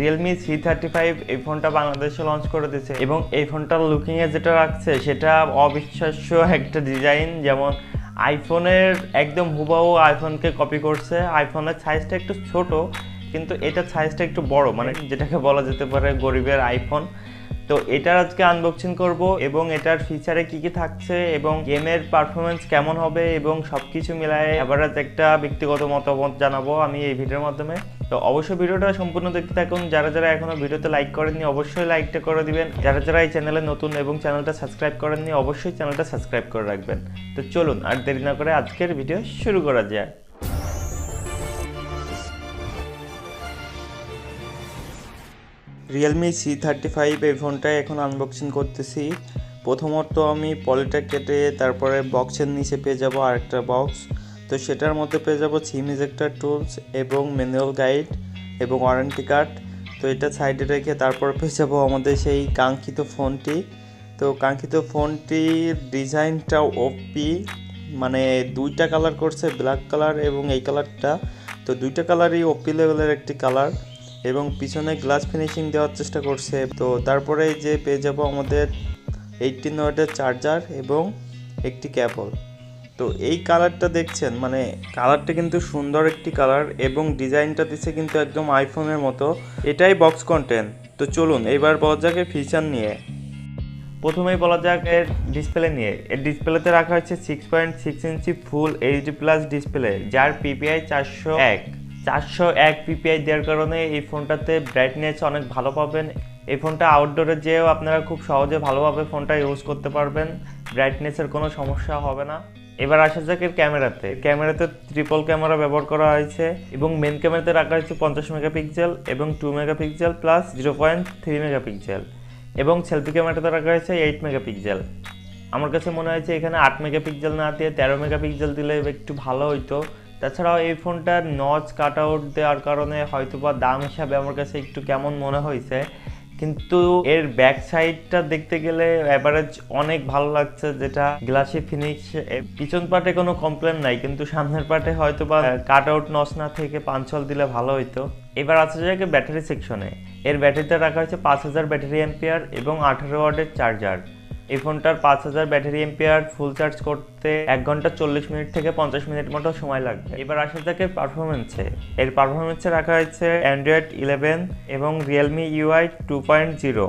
Realme C35 এই ফোনটা বাংলাদেশে লঞ্চ করে দিয়েছে এবং এই ফোনটার লুকিং এ যেটা রাখছে সেটা অবিশ্বাস্য একটা ডিজাইন। যেমন আইফোনের একদম হুবহু আইফোনকে কপি করছে। আইফোনের সাইজটা একটু ছোট, কিন্তু এটার সাইজটা একটু বড়, মানে যেটাকে বলা যেতে পারে গরিবের আইফোন। তো এটার আজকে আনবক্সিং করব এবং এটার ফিচারে কি কি থাকছে এবং গেমের পারফরমেন্স কেমন হবে এবং সবকিছু মিলায়ে এভারেজ একটা ব্যক্তিগত মতামত জানাবো আমি এই ভিডিওর মাধ্যমে। তো অবশ্যই ভিডিওটা সম্পূর্ণ দেখতে থাকুন। যারা যারা এখনো ভিডিওতে লাইক করেননি অবশ্যই লাইকটা করে দিবেন। যারা যারা এই চ্যানেলে নতুন এবং চ্যানেলটা সাবস্ক্রাইব করেননি অবশ্যই চ্যানেলটা সাবস্ক্রাইব করে রাখবেন। তো চলুন আর দেরি না করে আজকের ভিডিও শুরু করা যায়। Realme C35 এই ফোনটাই এখন আনবক্সিং করতেছি। প্রথমত আমি পলিটা কেটে তারপরে বক্সের নিচে পেয়ে যাব আরেকটা বক্স। তো সেটার মধ্যে পেয়ে যাব সিম ইজেক্টর টুলস এবং ম্যানুয়াল গাইড এবং ওয়ারেন্টি কার্ড। তো এটা সাইডে রেখে তারপর পেয়ে যাব আমাদের সেই কাঙ্ক্ষিত ফোনটি। তো কাঙ্ক্ষিত ফোনটির ডিজাইনটা ওপি, মানে দুইটা কালার করছে, ব্ল্যাক কালার এবং এই কালারটা। তো দুইটা কালারই ওপি লেভেলের একটি কালার এবং পিছনে গ্লাস ফিনিশিং দেওয়ার চেষ্টা করছে। তো তারপরে যে পেয়ে যাব আমাদের 18 ওয়াটের চার্জার এবং একটি কেবল। তো এই কালারটা দেখছেন, মানে কালারটা কিন্তু সুন্দর একটি কালার এবং ডিজাইনটা দিচ্ছে কিন্তু একদম আইফোনের মতো। এটাই বক্স কন্টেন্ট। তো চলুন এবার বলা যাক এর ফিচার নিয়ে। প্রথমেই বলা যাক এর ডিসপ্লে নিয়ে। এর ডিসপ্লেতে রাখা হচ্ছে 6.6 ইঞ্চি ফুল এইচডি প্লাস ডিসপ্লে, যার পিপিআই 401 পিপিআই দেওয়ার কারণে এই ফোনটাতে ব্রাইটনেস অনেক ভালো পাবেন। এই ফোনটা আউটডোরে যেও আপনারা খুব সহজে ভালোভাবে ফোনটা ইউজ করতে পারবেন, ব্রাইটনেসের কোনো সমস্যা হবে না। এবার আসা যাক এর ক্যামেরাতে ট্রিপল ক্যামেরা ব্যবহার করা হয়েছে এবং মেন ক্যামেরাতে রাখা হয়েছে 50 মেগাপিক্সেল এবং 2 মেগাপিক্সেল প্লাস 0.3 মেগাপিক্সেল এবং সেলফি ক্যামেরাতে রাখা হয়েছে 8 মেগাপিক্সেল। আমার কাছে মনে হয়েছে এখানে 8 মেগাপিক্সেল না দিয়ে 13 মেগাপিক্সেল দিলে একটু ভালো হইতো। তাছাড়াও এই ফোনটার নচ কাট আউট দেওয়ার কারণে হয়তোবা দাম হিসাবে আমার কাছে একটু কেমন মনে হয়েছে, কিন্তু এর ব্যাক সাইডটা দেখতে গেলে এভারেজ অনেক ভালো লাগছে, যেটা গ্লাসি ফিনিশ। পিছন পার্টে কোনো কমপ্লেন নাই, কিন্তু সামনের পার্টে হয়তোবা কাট আউট নচ না থেকে পাঞ্চল দিলে ভালো হইতো। এবার আছে যে ব্যাটারি সেকশনে। এর ব্যাটারিতে রাখা হয়েছে 5000 ব্যাটারি অ্যাম্পিয়ার এবং 18 ওয়াটের চার্জার। এই ফোনটার 5000 ব্যাটারি অ্যাম্পিয়ার ফুল চার্জ করতে 1 ঘন্টা 40 মিনিট থেকে 50 মিনিট মতো সময় লাগবে। এবার আসা যাক এর পারফরমেন্সে। এর পারফরমেন্সে রাখা হয়েছে Android 11 এবং Realme UI 2.0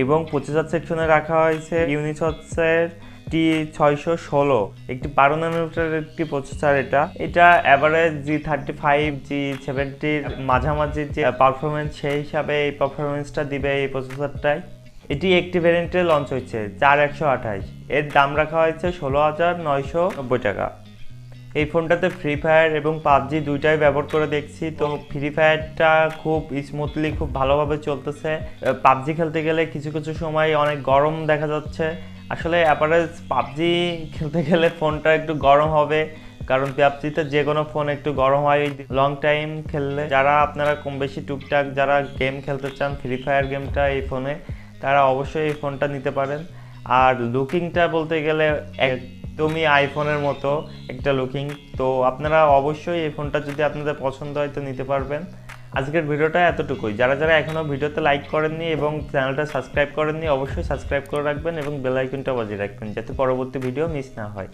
এবং প্রসেসর সেকশনে রাখা হয়েছে ইউনিসক্সের T616, একটি 12 ন্যানোমিটারের একটি প্রসেসর। এটা এভারেজ G35 G70 মাঝামাঝি যে পারফরমেন্স, সেই হিসাবে এই পারফরমেন্সটা দিবে এই প্রসেসরটাই। এটি একটি ভ্যারিয়েন্টে লঞ্চ হয়েছে 4128। এর দাম রাখা হয়েছে 16,990 টাকা। এই ফোনটাতে ফ্রি ফায়ার এবং পাবজি দুইটাই ব্যবহার করে দেখছি। তো ফ্রি ফায়ারটা খুব স্মুথলি, খুব ভালোভাবে চলতেছে। পাবজি খেলতে গেলে কিছু কিছু সময় অনেক গরম দেখা যাচ্ছে। আসলে অ্যাভারেজ পাবজি খেলতে গেলে ফোনটা একটু গরম হবে, কারণ পাবজিতে যে কোনো ফোন একটু গরম হয় লং টাইম খেললে। যারা আপনারা কম বেশি টুকটাক যারা গেম খেলতে চান ফ্রি ফায়ার গেমটা এই ফোনে, তারা অবশ্যই এই ফোনটা নিতে পারেন। আর লুকিংটা বলতে গেলে একদমই আইফোনের মতো একটা লুকিং। তো আপনারা অবশ্যই এই ফোনটা যদি আপনাদের পছন্দ হয় তো নিতে পারবেন। আজকের ভিডিওটা এতটুকুই। যারা যারা এখনও ভিডিওতে লাইক করেননি এবং চ্যানেলটা সাবস্ক্রাইব করেননি অবশ্যই সাবস্ক্রাইব করে রাখবেন এবং বেল আইকনটা বাজিয়ে রাখবেন, যাতে পরবর্তী ভিডিও মিস না হয়।